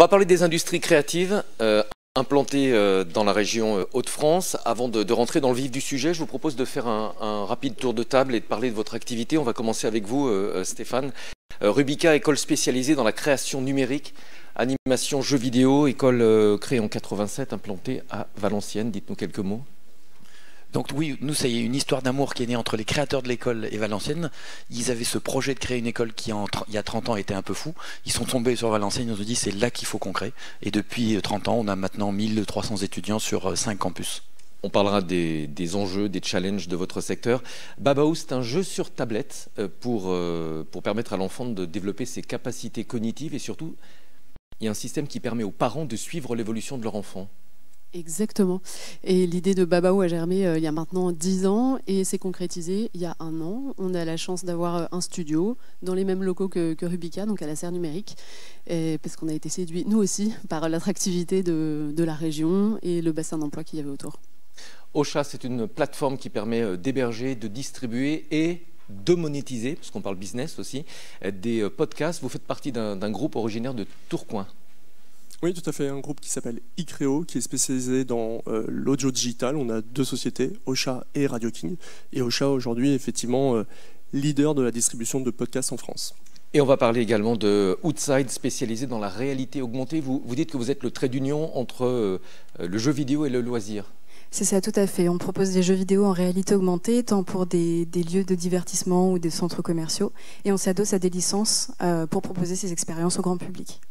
On va parler des industries créatives implantées dans la région Hauts-de-France. Avant de rentrer dans le vif du sujet, je vous propose de faire un rapide tour de table et de parler de votre activité. On va commencer avec vous, Stéphane. Rubica, école spécialisée dans la création numérique, animation, jeux vidéo, école créée en 87, implantée à Valenciennes. Dites-nous quelques mots. Donc oui, nous, ça y est, une histoire d'amour qui est née entre les créateurs de l'école et Valenciennes. Ils avaient ce projet de créer une école qui, il y a 30 ans, était un peu fou. Ils sont tombés sur Valenciennes, ils nous ont dit c'est là qu'il faut qu'on crée. Et depuis 30 ans, on a maintenant 1300 étudiants sur 5 campus. On parlera des enjeux, des challenges de votre secteur. Babao, c'est un jeu sur tablette pour permettre à l'enfant de développer ses capacités cognitives et surtout, il y a un système qui permet aux parents de suivre l'évolution de leur enfant. Exactement. Et l'idée de Babao a germé il y a maintenant 10 ans et s'est concrétisée il y a 1 an. On a la chance d'avoir un studio dans les mêmes locaux que Rubica, donc à la Serre Numérique, parce qu'on a été séduits, nous aussi, par l'attractivité de la région et le bassin d'emploi qu'il y avait autour. Ocha, c'est une plateforme qui permet d'héberger, de distribuer et de monétiser, parce qu'on parle business aussi, des podcasts. Vous faites partie d'un groupe originaire de Tourcoing. Oui, tout à fait. Un groupe qui s'appelle Icréo, qui est spécialisé dans l'audio digital. On a 2 sociétés, Ocha et Radio King. Et Ocha, aujourd'hui, est effectivement leader de la distribution de podcasts en France. Et on va parler également de Outside, spécialisé dans la réalité augmentée. Vous dites que vous êtes le trait d'union entre le jeu vidéo et le loisir. C'est ça, tout à fait. On propose des jeux vidéo en réalité augmentée, tant pour des lieux de divertissement ou des centres commerciaux. Et on s'adosse à des licences pour proposer ces expériences au grand public.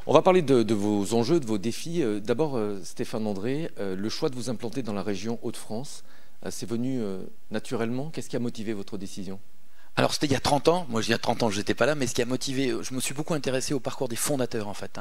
On va parler de vos enjeux, de vos défis. D'abord, Stéphane André, le choix de vous implanter dans la région Hauts-de-France, c'est venu naturellement. Qu'est-ce qui a motivé votre décision ? Alors c'était il y a 30 ans, moi il y a 30 ans je n'étais pas là, mais ce qui a motivé, je me suis beaucoup intéressé au parcours des fondateurs en fait.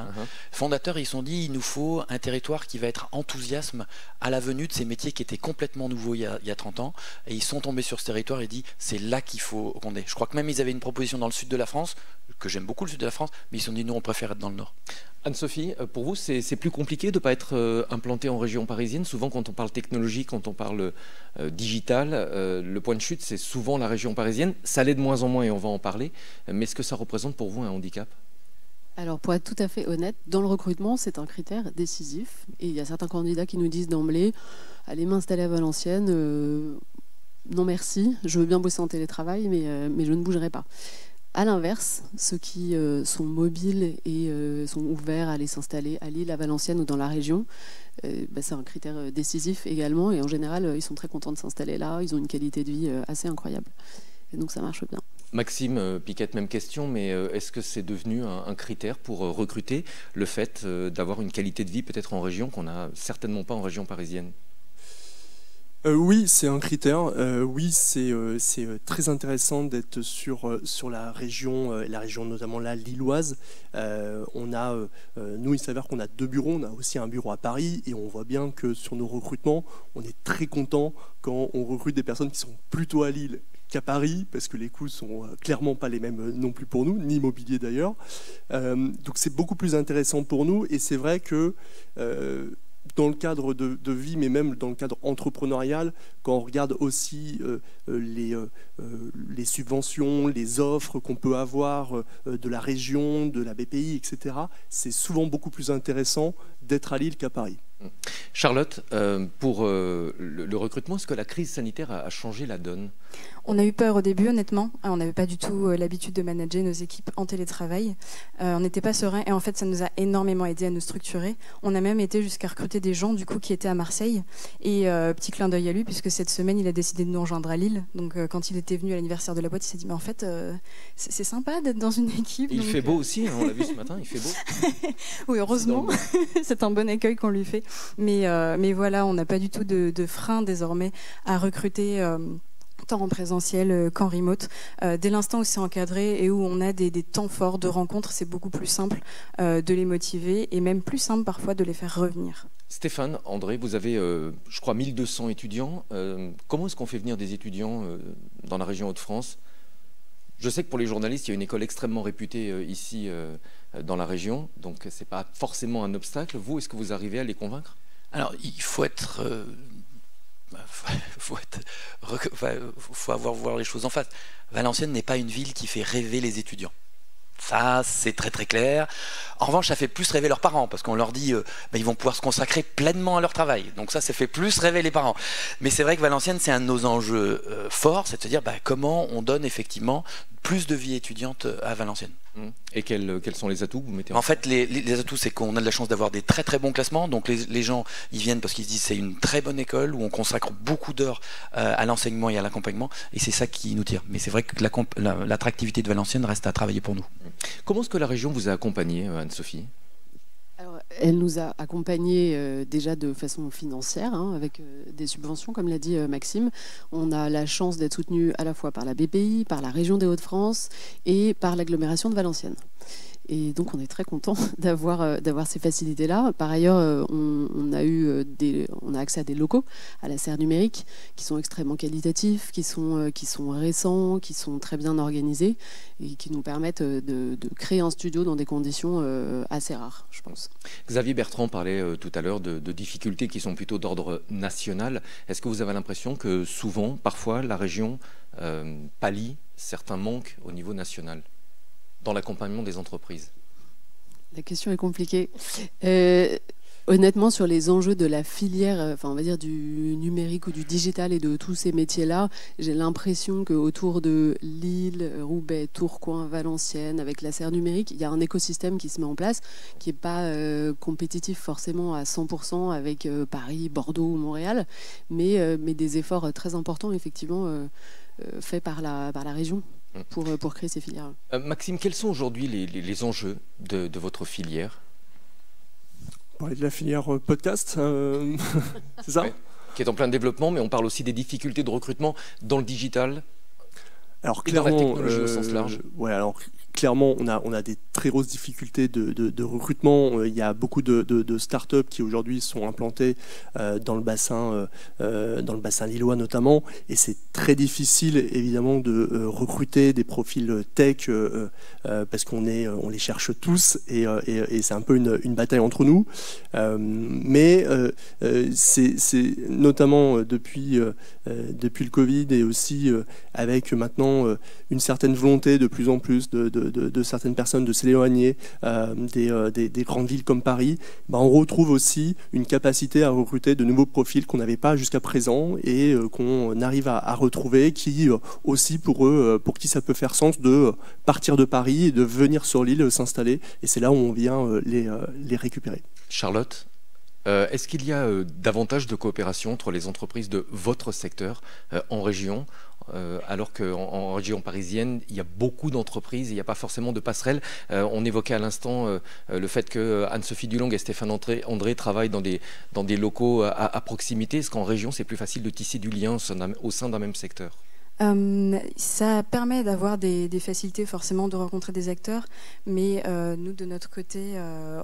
Fondateurs, ils se sont dit il nous faut un territoire qui va être enthousiasme à la venue de ces métiers qui étaient complètement nouveaux il y a 30 ans, et ils sont tombés sur ce territoire et dit c'est là qu'il faut qu'on ait. Je crois que même ils avaient une proposition dans le sud de la France, que j'aime beaucoup le sud de la France, mais ils se sont dit nous on préfère être dans le nord. Anne-Sophie, pour vous, c'est plus compliqué de ne pas être implanté en région parisienne. Souvent, quand on parle technologie, quand on parle digital, le point de chute, c'est souvent la région parisienne. Ça l'est de moins en moins et on va en parler. Mais est-ce que ça représente pour vous un handicap ? Alors, pour être tout à fait honnête, dans le recrutement, c'est un critère décisif. Et il y a certains candidats qui nous disent d'emblée « Allez m'installer à Valenciennes, non merci, je veux bien bosser en télétravail, mais je ne bougerai pas ». À l'inverse, ceux qui sont mobiles et sont ouverts à aller s'installer à Lille, à Valenciennes ou dans la région, c'est un critère décisif également. Et en général, ils sont très contents de s'installer là. Ils ont une qualité de vie assez incroyable. Et donc ça marche bien. Maxime Piquette, même question, mais est-ce que c'est devenu un critère pour recruter, le fait d'avoir une qualité de vie peut-être en région qu'on n'a certainement pas en région parisienne ? Oui, c'est un critère. Oui, c'est très intéressant d'être sur la région notamment la lilloise. Nous, il s'avère qu'on a 2 bureaux. On a aussi un bureau à Paris et on voit bien que sur nos recrutements, on est très content quand on recrute des personnes qui sont plutôt à Lille qu'à Paris, parce que les coûts sont clairement pas les mêmes non plus pour nous, ni immobilier d'ailleurs. Donc c'est beaucoup plus intéressant pour nous et c'est vrai que dans le cadre de vie, mais même dans le cadre entrepreneurial, quand on regarde aussi les subventions, les offres qu'on peut avoir de la région, de la BPI, etc., c'est souvent beaucoup plus intéressant d'être à Lille qu'à Paris. Charlotte, pour le recrutement, est-ce que la crise sanitaire a changé la donne ? On a eu peur au début, honnêtement. On n'avait pas du tout l'habitude de manager nos équipes en télétravail. On n'était pas serein et en fait, ça nous a énormément aidé à nous structurer. On a même été jusqu'à recruter des gens du coup qui étaient à Marseille. Et petit clin d'œil à lui, puisque cette semaine, il a décidé de nous rejoindre à Lille. Donc quand il était venu à l'anniversaire de la boîte, il s'est dit mais en fait, c'est sympa d'être dans une équipe. Il fait beau aussi, hein, on l'a vu ce matin, il fait beau. Oui, heureusement, c'est un bon accueil qu'on lui fait. Mais voilà, on n'a pas du tout de frein désormais à recruter tant en présentiel qu'en remote. Dès l'instant où c'est encadré et où on a des temps forts de rencontres, c'est beaucoup plus simple de les motiver et même plus simple parfois de les faire revenir. Stéphane, André, vous avez, je crois, 1200 étudiants. Comment est-ce qu'on fait venir des étudiants dans la région Hauts-de-France ? Je sais que pour les journalistes, il y a une école extrêmement réputée ici dans la région, donc ce n'est pas forcément un obstacle. Vous, est-ce que vous arrivez à les convaincre ? Alors, il faut être... faut voir les choses en face. Valenciennes n'est pas une ville qui fait rêver les étudiants. Ça, c'est très très clair. En revanche, ça fait plus rêver leurs parents, parce qu'on leur dit ils vont pouvoir se consacrer pleinement à leur travail. Donc ça fait plus rêver les parents. Mais c'est vrai que Valenciennes, c'est un de nos enjeux forts, c'est de se dire comment on donne effectivement plus de vie étudiante à Valenciennes. Et quels sont les atouts que vous mettez en fait, les atouts, c'est qu'on a de la chance d'avoir des très très bons classements. Donc les gens, ils viennent parce qu'ils se disent c'est une très bonne école où on consacre beaucoup d'heures à l'enseignement et à l'accompagnement. Et c'est ça qui nous tire. Mais c'est vrai que l'attractivité de Valenciennes reste à travailler pour nous. Comment est-ce que la région vous a accompagné, Anne-Sophie ? Alors, elle nous a accompagnés déjà de façon financière, avec des subventions, comme l'a dit Maxime. On a la chance d'être soutenu à la fois par la BPI, par la région des Hauts-de-France et par l'agglomération de Valenciennes. Et donc, on est très content d'avoir ces facilités-là. Par ailleurs, on a accès à des locaux, à la serre numérique, qui sont extrêmement qualitatifs, qui sont récents, qui sont très bien organisés et qui nous permettent de créer un studio dans des conditions assez rares, je pense. Xavier Bertrand parlait tout à l'heure de difficultés qui sont plutôt d'ordre national. Est-ce que vous avez l'impression que souvent, parfois, la région pallie certains manques au niveau national dans l'accompagnement des entreprises? La question est compliquée. Honnêtement, sur les enjeux de la filière, on va dire du numérique ou du digital et de tous ces métiers-là, j'ai l'impression qu'autour de Lille, Roubaix, Tourcoing, Valenciennes, avec la serre numérique, il y a un écosystème qui se met en place, qui n'est pas compétitif forcément à 100% avec Paris, Bordeaux ou Montréal, mais des efforts très importants, effectivement, faits par la région. Pour créer ces filières. Maxime, quels sont aujourd'hui les enjeux de votre filière ? On parlait de la filière podcast, c'est ça ? Qui est en plein développement, mais on parle aussi des difficultés de recrutement dans le digital. Alors et dans la clairement, technologie au sens large. Alors clairement, on a des très grosses difficultés de recrutement. Il y a beaucoup de startups qui aujourd'hui sont implantées dans le bassin lillois notamment, et c'est très difficile évidemment de recruter des profils tech parce qu'on les cherche tous et c'est un peu une bataille entre nous. Mais c'est notamment depuis le Covid et aussi avec maintenant une certaine volonté de plus en plus de certaines personnes de s'éloigner des grandes villes comme Paris, on retrouve aussi une capacité à recruter de nouveaux profils qu'on n'avait pas jusqu'à présent et qu'on arrive à retrouver, qui aussi pour eux, pour qui ça peut faire sens de partir de Paris et de venir sur l'île s'installer, et c'est là où on vient les récupérer. Charlotte, est-ce qu'il y a davantage de coopération entre les entreprises de votre secteur en région, alors qu'en région parisienne, il y a beaucoup d'entreprises, il n'y a pas forcément de passerelle. On évoquait à l'instant le fait que Anne-Sophie Dulong et Stéphane André travaillent dans des locaux à proximité. Est-ce qu'en région, c'est plus facile de tisser du lien au sein d'un même secteur ? Ça permet d'avoir des facilités forcément de rencontrer des acteurs, mais nous de notre côté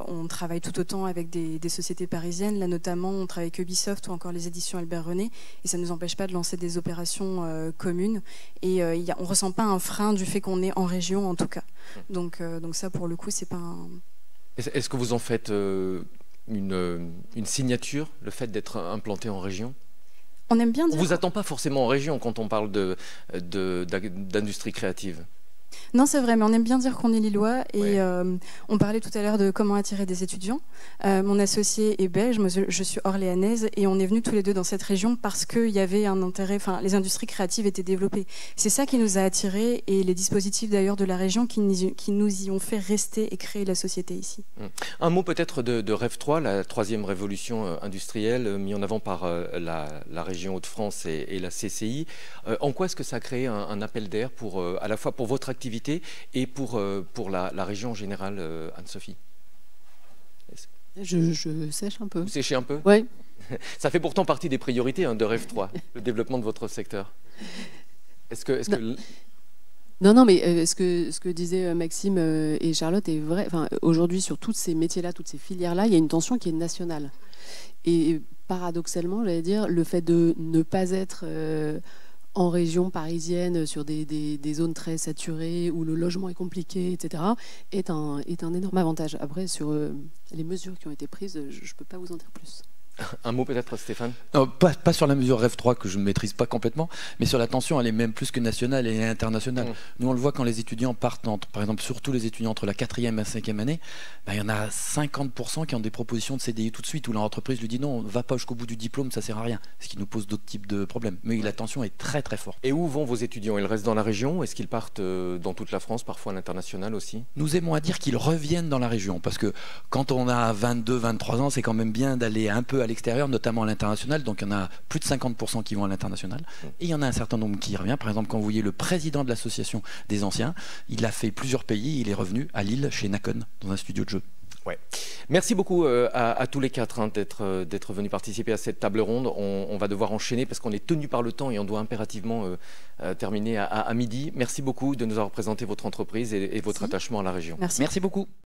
on travaille tout autant avec des sociétés parisiennes. Là notamment on travaille avec Ubisoft ou encore les éditions Albert René, et ça ne nous empêche pas de lancer des opérations communes, et on ne ressent pas un frein du fait qu'on est en région en tout cas. Donc ça pour le coup c'est pas un... Est-ce que vous en faites une signature, le fait d'être implanté en région ? On aime bien dire... On ne vous attend pas forcément en région quand on parle d'industrie créative. Non, c'est vrai, mais on aime bien dire qu'on est lillois. Et ouais. On parlait tout à l'heure de comment attirer des étudiants. Mon associé est belge, moi je suis orléanaise, et on est venus tous les deux dans cette région parce qu'il y avait un intérêt, les industries créatives étaient développées. C'est ça qui nous a attirés, et les dispositifs d'ailleurs de la région qui nous y ont fait rester et créer la société ici. Un mot peut-être de Rêve 3, la troisième révolution industrielle mise en avant par la région Hauts-de-France et la CCI. En quoi est-ce que ça a créé un appel d'air à la fois pour votre activité et pour la région en général, Anne-Sophie? Je sèche un peu. Vous séchez un peu? Oui. Ça fait pourtant partie des priorités de Rêve 3, le développement de votre secteur. Est-ce que... Non, mais ce que disaient Maxime et Charlotte est vrai. Aujourd'hui, sur tous ces métiers-là, toutes ces filières-là, il y a une tension qui est nationale. Et paradoxalement, j'allais dire, le fait de ne pas être... en région parisienne, sur des zones très saturées où le logement est compliqué, etc., est un énorme avantage. Après, sur les mesures qui ont été prises, je ne peux pas vous en dire plus. Un mot peut-être, Stéphane? Non, pas sur la mesure Rêve 3 que je ne maîtrise pas complètement, mais sur la tension, elle est même plus que nationale et internationale. Nous, on le voit quand les étudiants partent, par exemple, surtout les étudiants entre la 4e et la 5e année, il y en a 50% qui ont des propositions de CDI tout de suite, où l'entreprise lui dit non, va pas jusqu'au bout du diplôme, ça sert à rien, ce qui nous pose d'autres types de problèmes. Mais la tension est très très forte. Et où vont vos étudiants? Ils restent dans la région? Est-ce qu'ils partent dans toute la France, parfois à l'international aussi? Nous aimons à dire qu'ils reviennent dans la région, parce que quand on a 22, 23 ans, c'est quand même bien d'aller un peu à l'extérieur, notamment à l'international. Donc il y en a plus de 50% qui vont à l'international. Et il y en a un certain nombre qui y revient. Par exemple, quand vous voyez le président de l'association des anciens, il a fait plusieurs pays, il est revenu à Lille, chez Nacon, dans un studio de jeu. Ouais. Merci beaucoup à tous les quatre d'être venus participer à cette table ronde. On va devoir enchaîner parce qu'on est tenu par le temps et on doit impérativement terminer à midi. Merci beaucoup de nous avoir présenté votre entreprise et votre attachement à la région. Merci beaucoup.